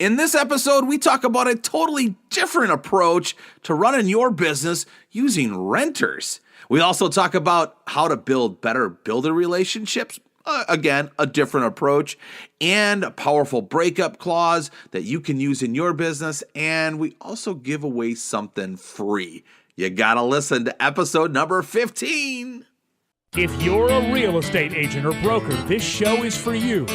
In this episode, we talk about a totally different approach to running your business using renters. We also talk about how to build better builder relationships. Again, a different approach, and a powerful breakup clause that you can use in your business. And we also give away something free. You gotta listen to episode number 15. If you're a real estate agent or broker, this show is for you.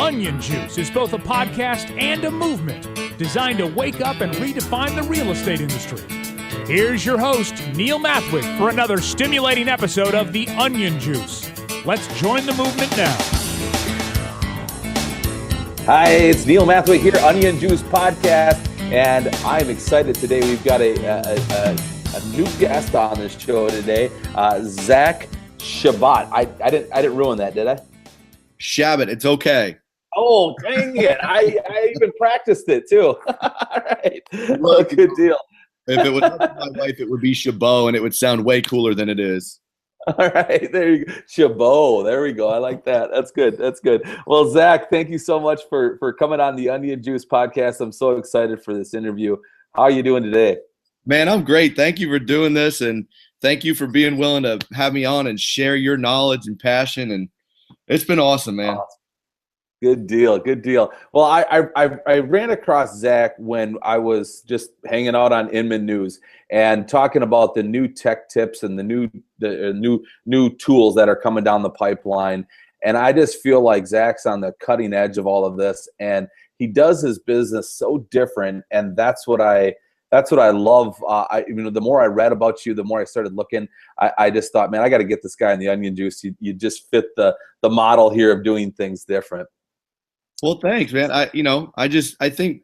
Onion Juice is both a podcast and a movement designed to wake up and redefine the real estate industry. Here's your host, Neil Mathwick, for another stimulating episode of The Onion Juice. Let's join the movement now. Hi, it's Neil Mathwick here, Onion Juice Podcast, and I'm excited today. We've got a new guest on this show today, Zach Schabot. I didn't ruin that, did I? Schabot, it's okay. Oh, dang it. I even practiced it too. All right. Well, good deal. If it was up to my wife, it would be Schabot, and it would sound way cooler than it is. All right. There you go. Schabot. There we go. I like that. That's good. That's good. Well, Zach, thank you so much for coming on the Onion Juice Podcast. I'm so excited for this interview. How are you doing today? Man, I'm great. Thank you for doing this, and thank you for being willing to have me on and share your knowledge and passion. And it's been awesome, man. Awesome. Good deal. Good deal. Well, I ran across Zach when I was just hanging out on Inman News and talking about the new tech tips and the new tools that are coming down the pipeline. And I just feel like Zach's on the cutting edge of all of this, and he does his business so different. And that's what I love. The more I read about you, the more I started looking. I just thought, man, I got to get this guy in the Onion Juice. You just fit the model here of doing things different. Well, thanks, man. I think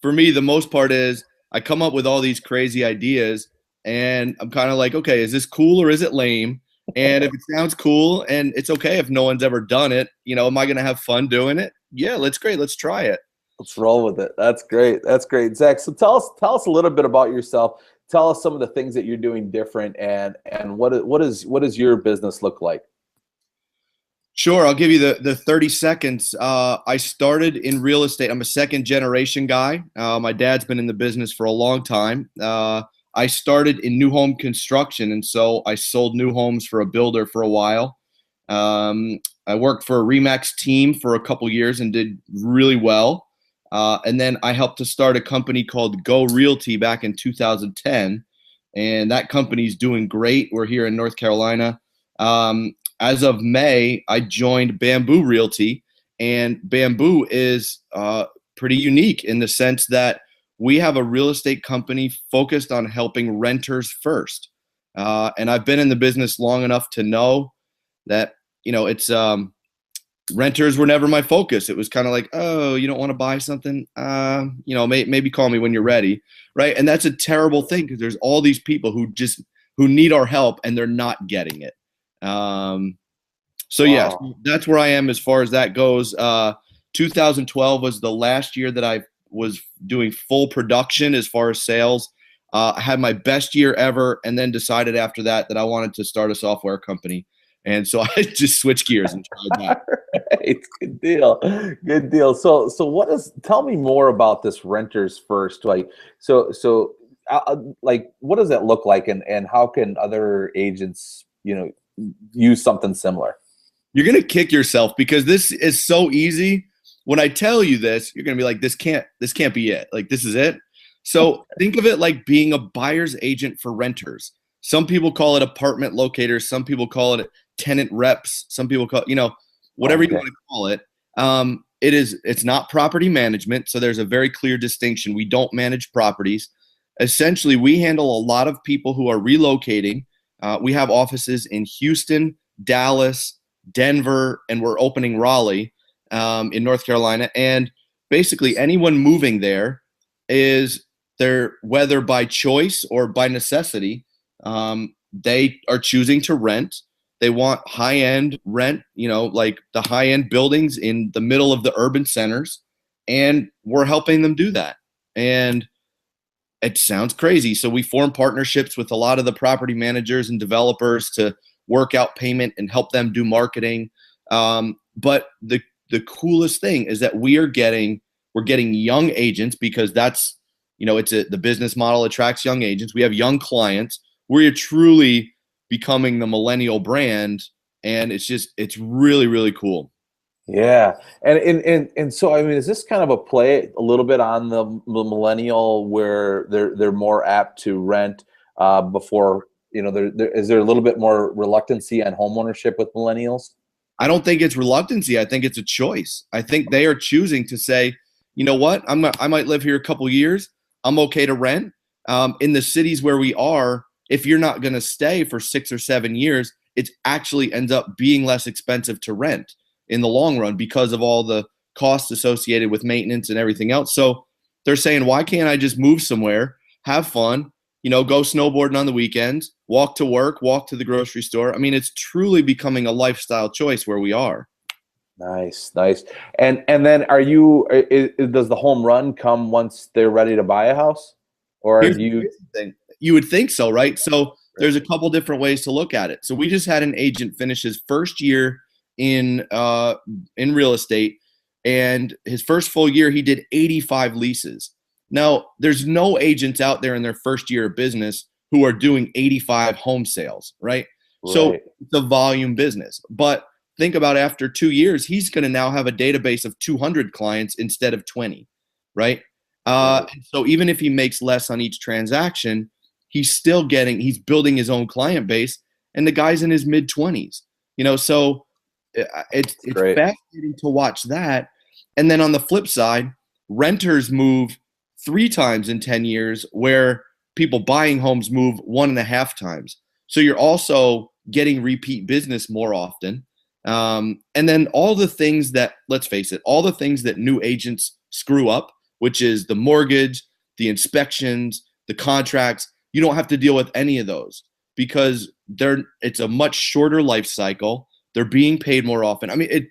for me, the most part is I come up with all these crazy ideas, and I'm kind of like, okay, is this cool or is it lame? And if it sounds cool, and it's okay if no one's ever done it, am I going to have fun doing it? Yeah, that's great. Let's try it. Let's roll with it. That's great. That's great. Zach, so tell us a little bit about yourself. Tell us some of the things that you're doing different, and what does your business look like? Sure. I'll give you the 30 seconds. I started in real estate. I'm a second generation guy. My dad's been in the business for a long time. I started in new home construction, and so I sold new homes for a builder for a while. I worked for a RE/MAX team for a couple years and did really well. And then I helped to start a company called Go Realty back in 2010. And that company's doing great. We're here in North Carolina. As of May, I joined Bamboo Realty. And Bamboo is pretty unique in the sense that we have a real estate company focused on helping renters first. And I've been in the business long enough to know that, it's renters were never my focus. It was kind of like, oh, you don't want to buy something? Maybe call me when you're ready, right? And that's a terrible thing because there's all these people who need our help and they're not getting it. Yeah, that's where I am as far as that goes. 2012 was the last year that I was doing full production as far as sales. I had my best year ever, and then decided after that I wanted to start a software company. And so I just switched gears and tried that. Right. Good deal. Good deal. So tell me more about this renters first. What does that look like, and how can other agents, use something similar? You're going to kick yourself because this is so easy. When I tell you this, you're going to be like, this can't be it. Like, this is it. So think of it like being a buyer's agent for renters. Some people call it apartment locators. Some people call it tenant reps. Some people call it, whatever you want to call it. It's not property management. So there's a very clear distinction. We don't manage properties. Essentially, we handle a lot of people who are relocating. We have offices in Houston, Dallas, Denver, and we're opening Raleigh in North Carolina. And basically anyone moving there is there, whether by choice or by necessity, they are choosing to rent. They want high-end rent, like the high-end buildings in the middle of the urban centers. And we're helping them do that. And it sounds crazy. So we form partnerships with a lot of the property managers and developers to work out payment and help them do marketing. But the coolest thing is that we are getting We're getting young agents because that's, the business model attracts young agents. We have young clients. We're truly becoming the millennial brand, and it's really, really cool. Yeah. And so, I mean, is this kind of a play a little bit on the millennial where they're more apt to rent before, is there a little bit more reluctancy on homeownership with millennials? I don't think it's reluctancy. I think it's a choice. I think they are choosing to say, you know what, I might live here a couple years. I'm okay to rent. In the cities where we are, if you're not going to stay for 6 or 7 years, it actually ends up being less expensive to rent in the long run because of all the costs associated with maintenance and everything else. So they're saying, why can't I just move somewhere, have fun, go snowboarding on the weekends, walk to work, walk to the grocery store. I mean, it's truly becoming a lifestyle choice where we are. Nice. And then does the home run come once they're ready to buy a house? Or Here's the crazy thing. You would think so, right? So there's a couple different ways to look at it. So we just had an agent finish his first year in real estate, and his first full year he did 85 leases. Now, there's no agents out there in their first year of business who are doing 85 home sales, right? So it's a volume business. But think about after 2 years, he's going to now have a database of 200 clients instead of 20, right? So even if he makes less on each transaction, he's building his own client base, and the guy's in his mid-20s, so it's fascinating to watch that. And then on the flip side, renters move 3 times in 10 years, where people buying homes move 1.5 times. So you're also getting repeat business more often. And then all the things that, let's face it, all the things that new agents screw up, which is the mortgage, the inspections, the contracts, you don't have to deal with any of those because it's a much shorter life cycle. They're being paid more often. I mean,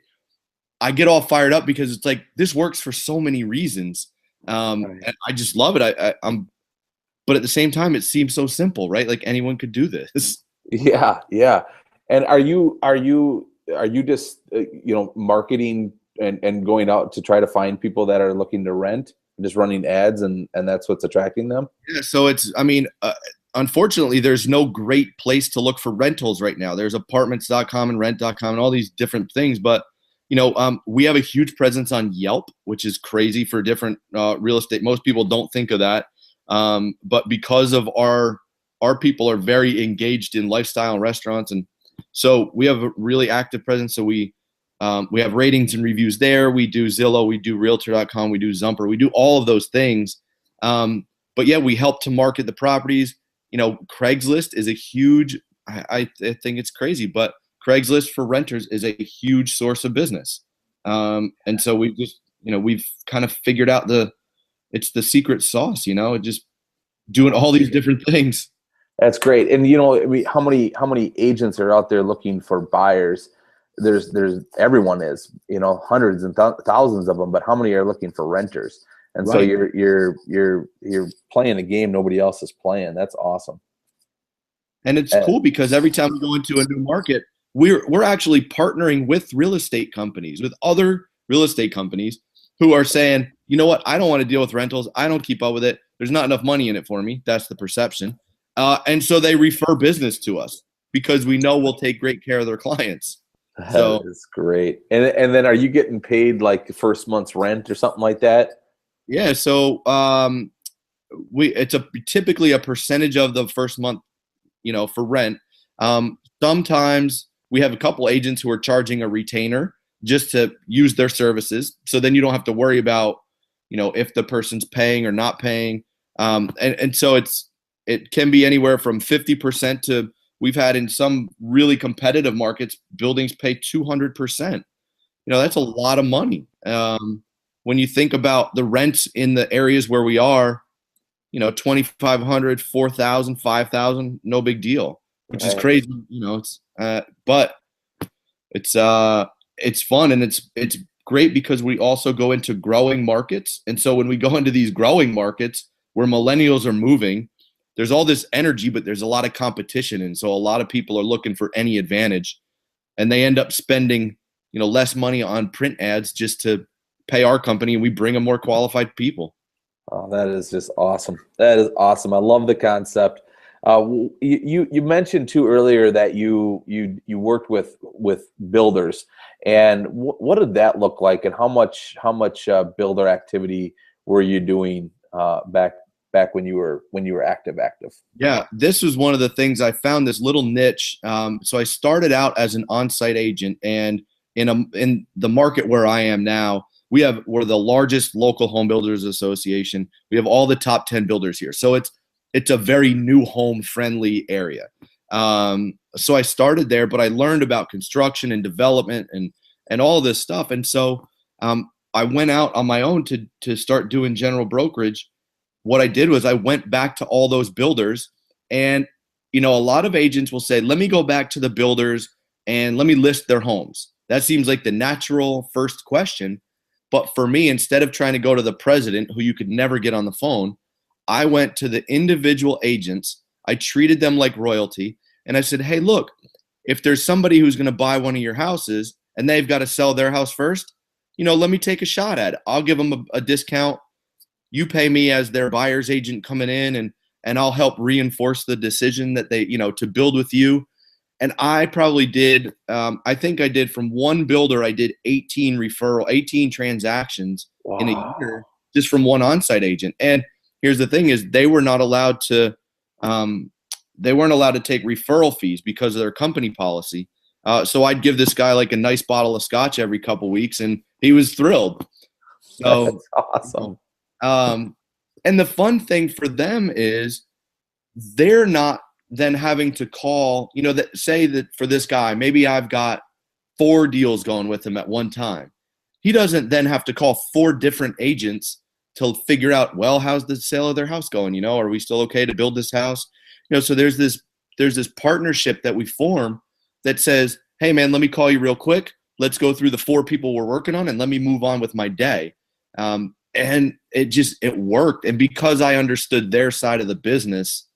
I get all fired up because it's like, this works for so many reasons. And I just love it. But at the same time, it seems so simple, right? Like anyone could do this. Yeah. And are you just marketing and going out to try to find people that are looking to rent, just running ads, and that's what's attracting them? Yeah. So unfortunately, there's no great place to look for rentals right now. There's apartments.com and rent.com and all these different things. But, we have a huge presence on Yelp, which is crazy for different real estate. Most people don't think of that. But because of our people are very engaged in lifestyle and restaurants. And so we have a really active presence. So we have ratings and reviews there. We do Zillow, we do Realtor.com, we do Zumper, we do all of those things. But yeah, we help to market the properties. Craigslist is a huge, I think it's crazy, but Craigslist for renters is a huge source of business. And so we've just, we've kind of figured out it's the secret sauce, just doing all these different things. That's great. And how many agents are out there looking for buyers? There's everyone is, hundreds and thousands of them, but how many are looking for renters? And so you're playing a game nobody else is playing. That's awesome. And it's cool because every time we go into a new market, we're actually partnering with real estate companies, with other real estate companies who are saying, you know what, I don't want to deal with rentals. I don't keep up with it. There's not enough money in it for me. That's the perception. And so they refer business to us because we know we'll take great care of their clients. That is great. And then are you getting paid like the first month's rent or something like that? Yeah. So it's typically a percentage of the first month, for rent. Sometimes we have a couple agents who are charging a retainer just to use their services. So then you don't have to worry about, if the person's paying or not paying. And so it can be anywhere from 50% to, we've had in some really competitive markets, buildings pay 200%. That's a lot of money. When you think about the rents in the areas where we are, $2,500, $4,000, $5,000, no big deal, which is crazy. But it's fun, and it's great because we also go into growing markets. And so when we go into these growing markets where millennials are moving, there's all this energy, but there's a lot of competition. And so a lot of people are looking for any advantage, and they end up spending, less money on print ads just to pay our company and we bring them more qualified people. Oh, that is just awesome. That is awesome. I love the concept. You mentioned too earlier that you worked with builders, and what did that look like, and how much builder activity were you doing back when you were active? Yeah, this was one of the things I found, this little niche. So I started out as an on-site agent, and in the market where I am now, we're the largest local home builders association. We have all the top 10 builders here. So it's a very new home friendly area. So I started there, but I learned about construction and development and all this stuff. And so I went out on my own to start doing general brokerage. What I did was I went back to all those builders, and a lot of agents will say, let me go back to the builders and let me list their homes. That seems like the natural first question. But for me, instead of trying to go to the president, who you could never get on the phone, I went to the individual agents. I treated them like royalty. And I said, hey, look, if there's somebody who's going to buy one of your houses and they've got to sell their house first, let me take a shot at it. I'll give them a discount. You pay me as their buyer's agent coming in, and I'll help reinforce the decision that they, to build with you. And I probably did, I think I did from one builder, I did 18 transactions in a year just from one on-site agent. And here's the thing is they weren't allowed to take referral fees because of their company policy. So I'd give this guy like a nice bottle of scotch every couple of weeks, and he was thrilled. So that's awesome. And the fun thing for them is they're not then having to call, say that for this guy, maybe I've got 4 deals going with him at one time. He doesn't then have to call 4 different agents to figure out, well, how's the sale of their house going? Are we still okay to build this house? So there's this partnership that we form that says, hey man, let me call you real quick. Let's go through the 4 people we're working on and let me move on with my day. And it worked. And because I understood their side of the business,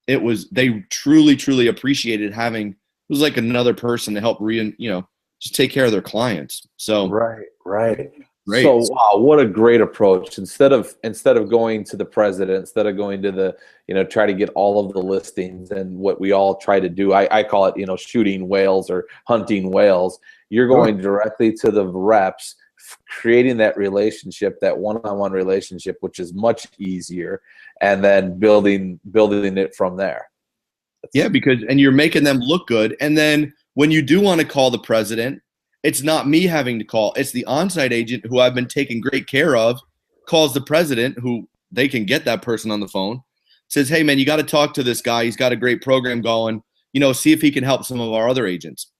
they truly appreciated having, it was like another person to help just take care of their clients. So right. Great. So wow, what a great approach. Instead of going to the president, instead of going to the, try to get all of the listings and what we all try to do, I call it, shooting whales or hunting whales. You're going directly to the reps, creating that relationship, that one-on-one relationship, which is much easier, and then building it from there. Yeah, and you're making them look good. And then when you do want to call the president, it's not me having to call. It's the on-site agent who I've been taking great care of calls the president, who they can get that person on the phone, says, hey man, you got to talk to this guy. He's got a great program going, see if he can help some of our other agents.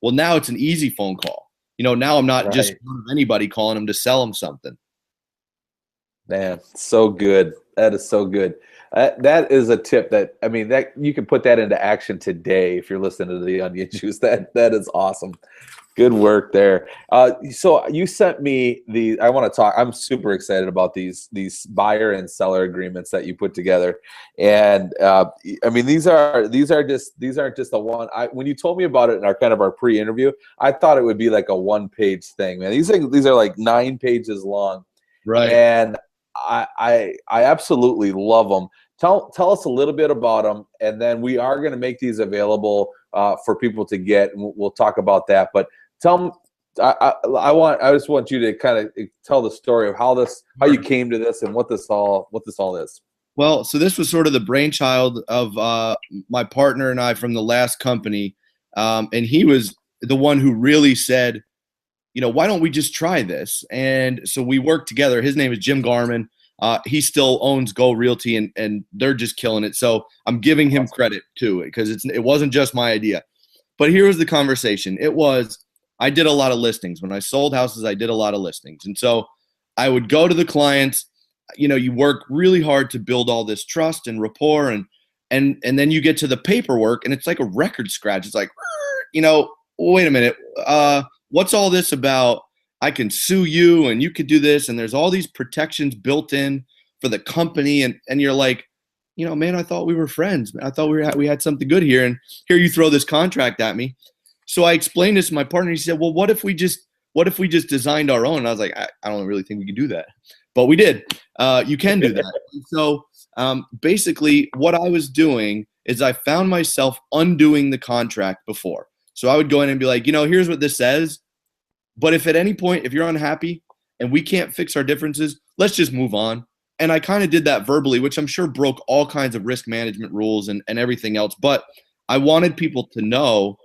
Well, now it's an easy phone call. Now I'm not just anybody calling him to sell him something. Man, so good. That is so good. That is a tip that you can put that into action today if you're listening to the Onion Juice. That is awesome. Good work there. So you sent me I want to talk. I'm super excited about these buyer and seller agreements that you put together. And these aren't just the one. When you told me about it in our pre-interview, I thought it would be like a 1-page thing, man. These are like 9 pages long. Right. And I absolutely love them. Tell us a little bit about them, and then we are going to make these available for people to get, and we'll talk about that. But tell them, I just want you to kind of tell the story of how you came to this and what this all is. Well, so this was sort of the brainchild of my partner and I from the last company, and he was the one who really said, why don't we just try this? And so we worked together. His name is Jim Garman. He still owns Go Realty, and they're just killing it. So I'm giving him credit too, because it wasn't just my idea. But here was the conversation. I did a lot of listings. When I sold houses, I did a lot of listings. And so I would go to the clients, you work really hard to build all this trust and rapport, and then you get to the paperwork and it's like a record scratch. It's like, wait a minute. What's all this about? I can sue you and you could do this. And there's all these protections built in for the company. And you're like, man, I thought we were friends. I thought we had something good here. And here you throw this contract at me. So I explained this to my partner. He said, well, what if we just what if we just designed our own? And I was like, I don't really think we can do that, but we did. You can do that. And so basically what I was doing is I found myself undoing the contract before. So I would go in and be like, here's what this says. But if at any point, if you're unhappy and we can't fix our differences, let's just move on. And I kind of did that verbally, which I'm sure broke all kinds of risk management rules and everything else. But I wanted people to know,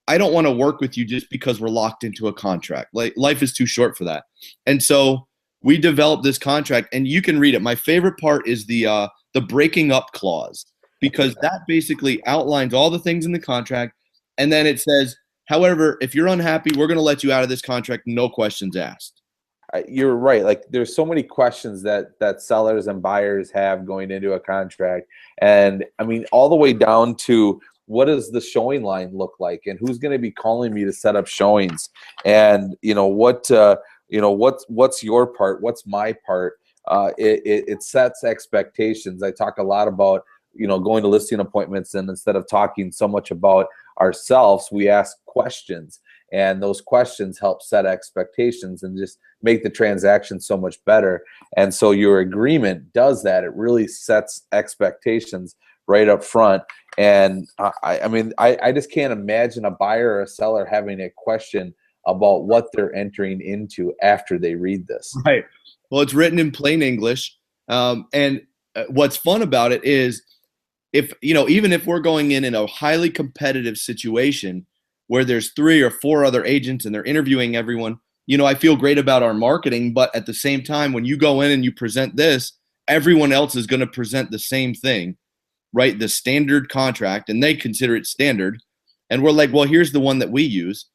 I don't want to work with you just because we're locked into a contract. Like, life is too short for that. And so we developed this contract, and you can read it. My favorite part is the breaking up clause, because that basically outlines all the things in the contract. And then it says, however, if you're unhappy, we're going to let you out of this contract. No questions asked. You're right. Like, there's so many questions that sellers and buyers have going into a contract. And I mean, all the way down to, what does the showing line look like, and who's going to be calling me to set up showings, and what's your part, what's my part. It sets expectations. I talk a lot about going to listing appointments, and instead of talking so much about ourselves, we ask questions, and those questions help set expectations and just make the transaction so much better. And so your agreement does that. It really sets expectations right up front. And I just can't imagine a buyer or a seller having a question about what they're entering into after they read this. Right. Well, it's written in plain English. And what's fun about it is, even if we're going in a highly competitive situation where there's 3 or 4 other agents and they're interviewing everyone, I feel great about our marketing. But at the same time, when you go in and you present this, everyone else is going to present the same thing. Right, the standard contract, and they consider it standard, and we're like, well, here's the one that we use.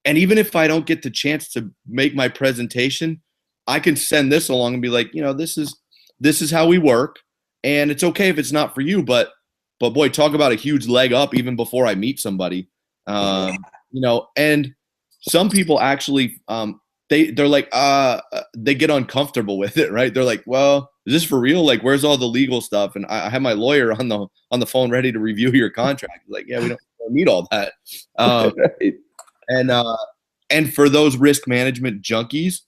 And even if I don't get the chance to make my presentation, I can send this along and be like, this is how we work, and it's okay if it's not for you, but boy, talk about a huge leg up even before I meet somebody. And some people actually they're like they get uncomfortable with it, right? They're like, well, is this for real? Like, where's all the legal stuff? And I have my lawyer on the phone ready to review your contract. Like, yeah, we don't need all that. Right. And for those risk management junkies,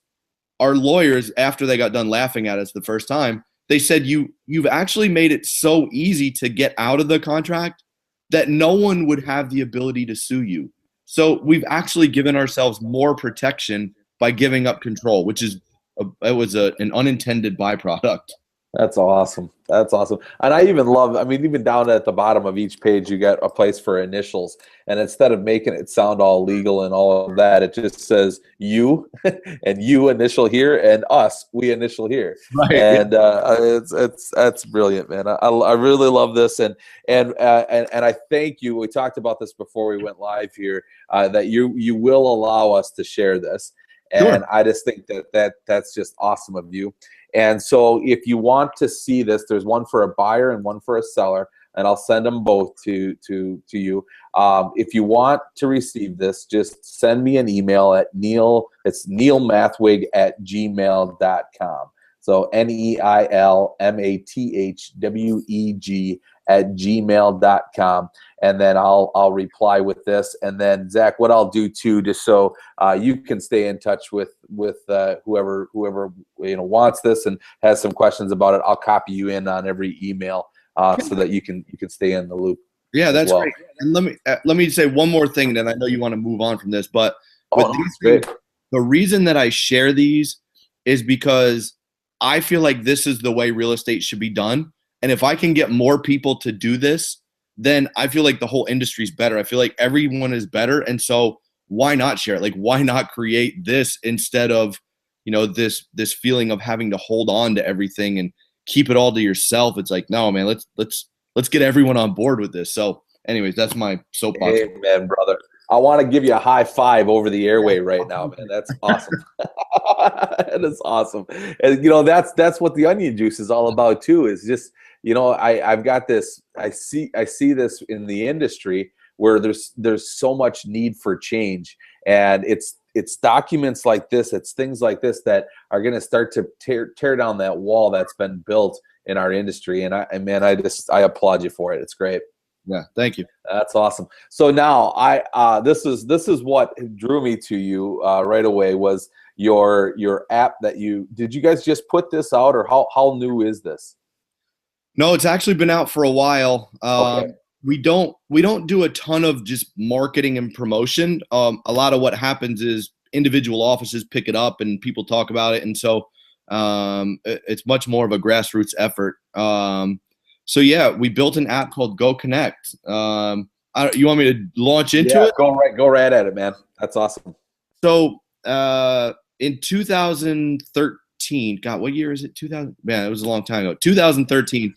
our lawyers, after they got done laughing at us the first time, they said, you've actually made it so easy to get out of the contract that no one would have the ability to sue you. So we've actually given ourselves more protection by giving up control, which is an unintended byproduct. That's awesome. That's awesome. And I even love, even down at the bottom of each page, you got a place for initials. And instead of making it sound all legal and all of that, it just says you and you initial here, and us, we initial here. Right. And that's brilliant, man. I really love this. And I thank you. We talked about this before we went live here, that you will allow us to share this. And sure. I just think that's just awesome of you. And so if you want to see this, there's one for a buyer and one for a seller, and I'll send them both to you. If you want to receive this, just send me an email at it's neilmathweg@gmail.com. So neilmathweg@gmail.com. And then I'll reply with this. And then Zach, what I'll do too, just so you can stay in touch with whoever wants this and has some questions about it, I'll copy you in on every email so that you can stay in the loop. Yeah, that's great. And let me say one more thing, then I know you want to move on from this, but the reason that I share these is because I feel like this is the way real estate should be done. And if I can get more people to do this, then I feel like the whole industry is better. I feel like everyone is better. And so why not share it? Like, why not create this instead of, this feeling of having to hold on to everything and keep it all to yourself? It's like, no, man, let's get everyone on board with this. So anyways, that's my soapbox. Amen, brother. I want to give you a high five over the airway right now, man. That's awesome. That is awesome. And that's what the onion juice is all about too, is just, I've got this, I see this in the industry where there's so much need for change, and it's documents like this, it's things like this that are going to start to tear down that wall that's been built in our industry. And I applaud you for it. It's great. Yeah, thank you. That's awesome. So now this is what drew me to you right away was your app that did you guys just put this out, or how new is this? No, it's actually been out for a while. Okay. We don't do a ton of just marketing and promotion. A lot of what happens is individual offices pick it up and people talk about it, and so it's much more of a grassroots effort. So yeah, we built an app called Go Connect. You want me to launch into it? Go right at it, man. That's awesome. So in 2013, God, what year is it? 2000? Man, it was a long time ago. 2013.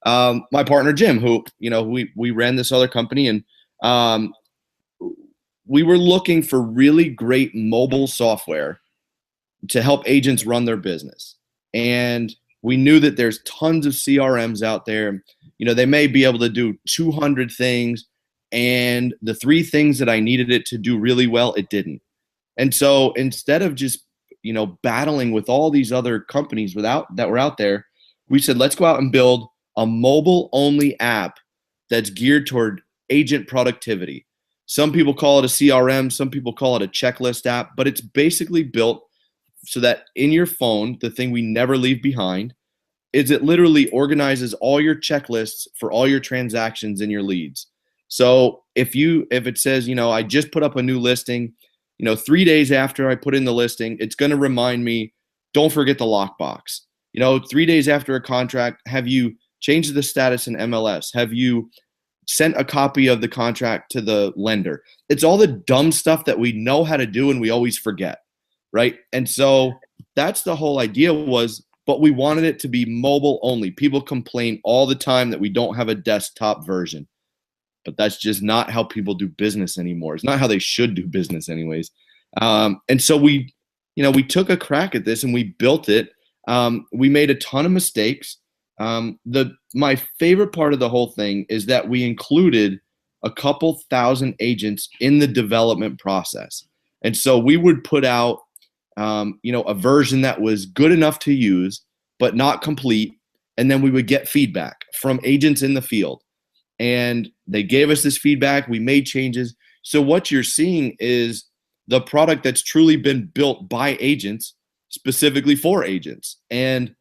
My partner Jim, who we ran this other company, and we were looking for really great mobile software to help agents run their business. And we knew that there's tons of CRMs out there. They may be able to do 200 things, and the 3 things that I needed it to do really well, it didn't. And so instead of just, battling with all these other companies that were out there, we said, let's go out and build a mobile-only app that's geared toward agent productivity. Some people call it a CRM, some people call it a checklist app, but it's basically built so that in your phone, the thing we never leave behind is it literally organizes all your checklists for all your transactions and your leads. So if it says, I just put up a new listing, 3 days after I put in the listing, it's going to remind me, don't forget the lockbox. 3 days after a contract, have you changed the status in MLS? Have you sent a copy of the contract to the lender? It's all the dumb stuff that we know how to do and we always forget, right? And so that's the whole idea but we wanted it to be mobile only. People complain all the time that we don't have a desktop version, but that's just not how people do business anymore. It's not how they should do business anyways. And so we took a crack at this and we built it. We made a ton of mistakes. My favorite part of the whole thing is that we included a couple thousand agents in the development process. And so we would put out, a version that was good enough to use, but not complete. And then we would get feedback from agents in the field. And they gave us this feedback. We made changes. So what you're seeing is the product that's truly been built by agents, specifically for agents. And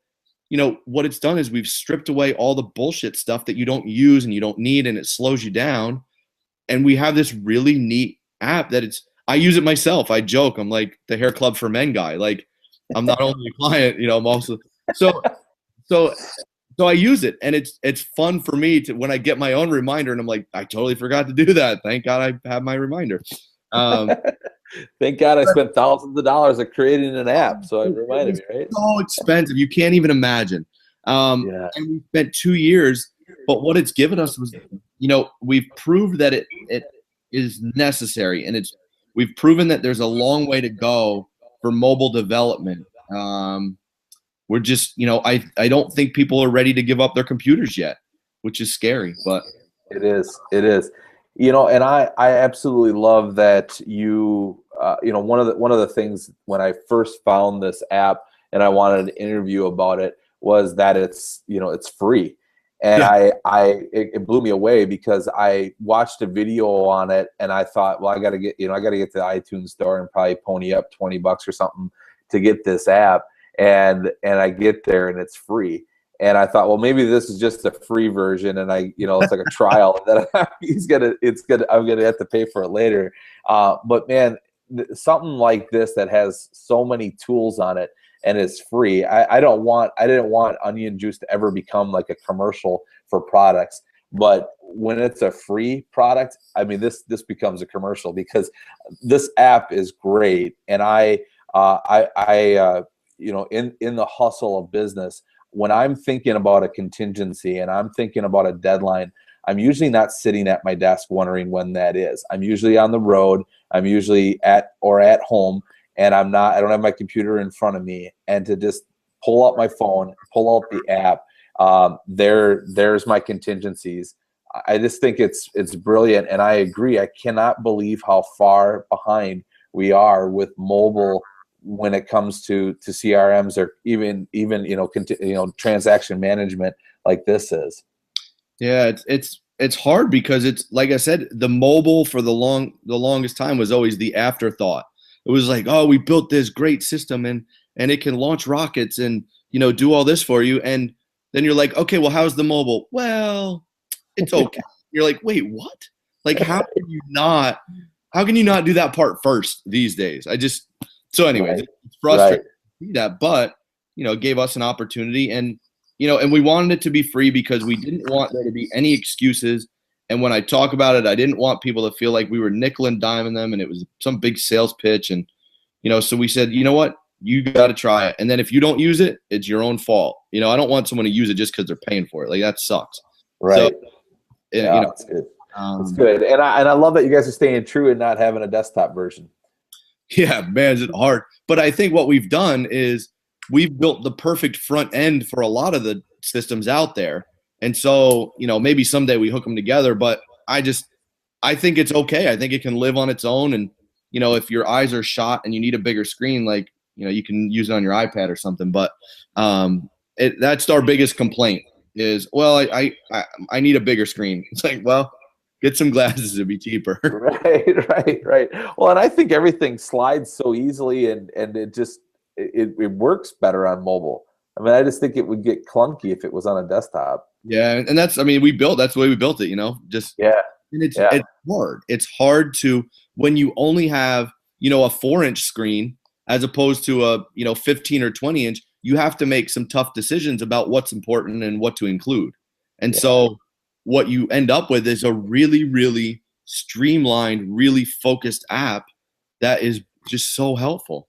what it's done is we've stripped away all the bullshit stuff that you don't use and you don't need, and it slows you down. And we have this really neat app that I use it myself. I joke, I'm like the hair club for men guy. Like, I'm not only a client, I'm also so I use it, and it's fun for me to when I get my own reminder, and I'm like, I totally forgot to do that. Thank God I have my reminder. Thank God I spent thousands of dollars of creating an app, so it reminded me, right? So expensive, you can't even imagine. And we spent 2 years, but what it's given us was, we've proved that it is necessary, and we've proven that there's a long way to go for mobile development. We're just, I don't think people are ready to give up their computers yet, which is scary, but it is. And I absolutely love that one of the things when I first found this app and I wanted an interview about it was that it's free. And it blew me away because I watched a video on it and I thought, well, I got to get to the iTunes store and probably pony up $20 or something to get this app. And I get there and it's free. And I thought, well, maybe this is just a free version, and it's like a trial that I'm gonna have to pay for it later. But man, something like this that has so many tools on it and is free. I didn't want Onion Juice to ever become like a commercial for products. But when it's a free product, I mean, this becomes a commercial because this app is great, and in the hustle of business, when I'm thinking about a contingency and I'm thinking about a deadline, I'm usually not sitting at my desk wondering when that is. I'm usually on the road. I'm usually at home, and I don't have my computer in front of me. And to just pull up my phone, pull out the app, there's my contingencies. I just think it's brilliant, and I agree. I cannot believe how far behind we are with mobile when it comes to CRMs or even transaction management like this is. Yeah, it's it's hard because it's like I said, the mobile for the longest time was always the afterthought. It was like, oh, we built this great system and it can launch rockets and, you know, do all this for you. And then you're like, okay, well, how's the mobile? Well, it's okay. You're like, wait, what? Like, how can you not do that part first these days? So anyways, it's frustrating to see that, but, you know, it gave us an opportunity and, you know, and we wanted it to be free because we didn't want there to be any excuses. And when I talk about it, I didn't want people to feel like we were nickel and diming them and it was some big sales pitch. And, you know, so we said, you know what, you got to try it. And then if you don't use it, it's your own fault. You know, I don't want someone to use it just because they're paying for it. Like that sucks. Right. So, you know, that's good. That's good. And I love that you guys are staying true and not having a desktop version. Yeah, man, is it hard. But I think what we've done is we've built the perfect front end for a lot of the systems out there. And so, you know, maybe someday we hook them together, but I think it's okay. I think it can live on its own. And, you know, if your eyes are shot and you need a bigger screen, like, you know, you can use it on your iPad or something. But that's our biggest complaint is, well, I need a bigger screen. It's like, well, get some glasses to be cheaper. Right. Well, and I think everything slides so easily and it just, it works better on mobile. I mean, I just think it would get clunky if it was on a desktop. Yeah, and that's the way we built it, you know, just and it's hard. It's hard to when you only have, you know, a 4-inch screen as opposed to a, you know, 15 or 20 inch. You have to make some tough decisions about what's important and what to include. And so what you end up with is a really, really streamlined, really focused app that is just so helpful.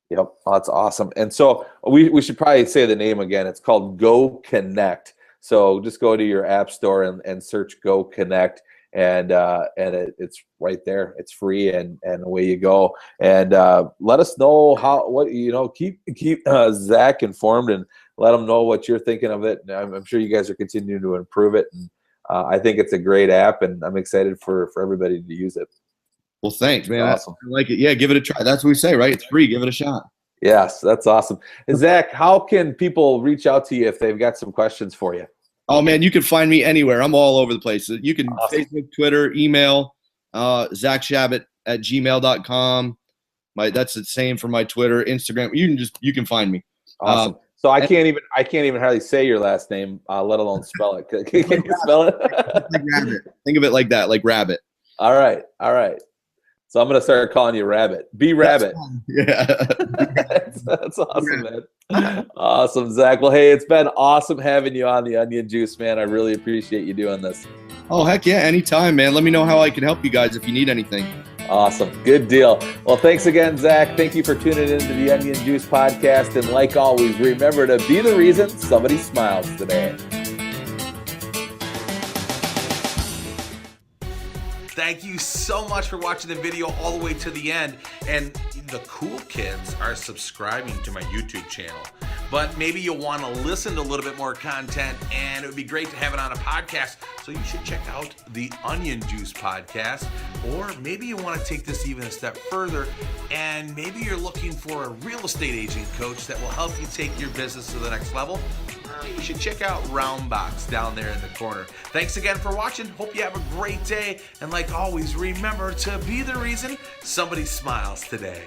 Yep, that's awesome. And so we should probably say the name again. It's called Go Connect. So just go to your app store and search Go Connect, and it's right there. It's free, and away you go. And let us know keep Zach informed and let him know what you're thinking of it. I'm sure you guys are continuing to improve it. And I think it's a great app, and I'm excited for everybody to use it. Well, thanks, man. Awesome. I like it. Yeah, give it a try. That's what we say, right? It's free. Give it a shot. Yes, that's awesome. And Zach, how can people reach out to you if they've got some questions for you? Oh, man, you can find me anywhere. I'm all over the place. You can Facebook, Twitter, email, Zach Schabot at gmail.com. That's the same for my Twitter, Instagram. You can find me. Awesome. So I can't even hardly say your last name, let alone spell it. Can you spell it? Like rabbit. Think of it like that, like rabbit. All right. So I'm gonna start calling you Rabbit. Be Rabbit. Yeah. That's awesome, man. Awesome, Zach. Well, hey, it's been awesome having you on the Onion Juice, man. I really appreciate you doing this. Oh, heck yeah, anytime, man. Let me know how I can help you guys if you need anything. Awesome. Good deal. Well, thanks again, Zach. Thank you for tuning into the Onion Juice podcast. And like always, remember to be the reason somebody smiles today. Thank you so much for watching the video all the way to the end. And the cool kids are subscribing to my YouTube channel. But maybe you'll want to listen to a little bit more content, and it would be great to have it on a podcast. So you should check out the Onion Juice podcast. Or maybe you want to take this even a step further, and maybe you're looking for a real estate agent coach that will help you take your business to the next level. You should check out Roundbox down there in the corner. Thanks again for watching. Hope you have a great day. And like always, remember to be the reason somebody smiles today.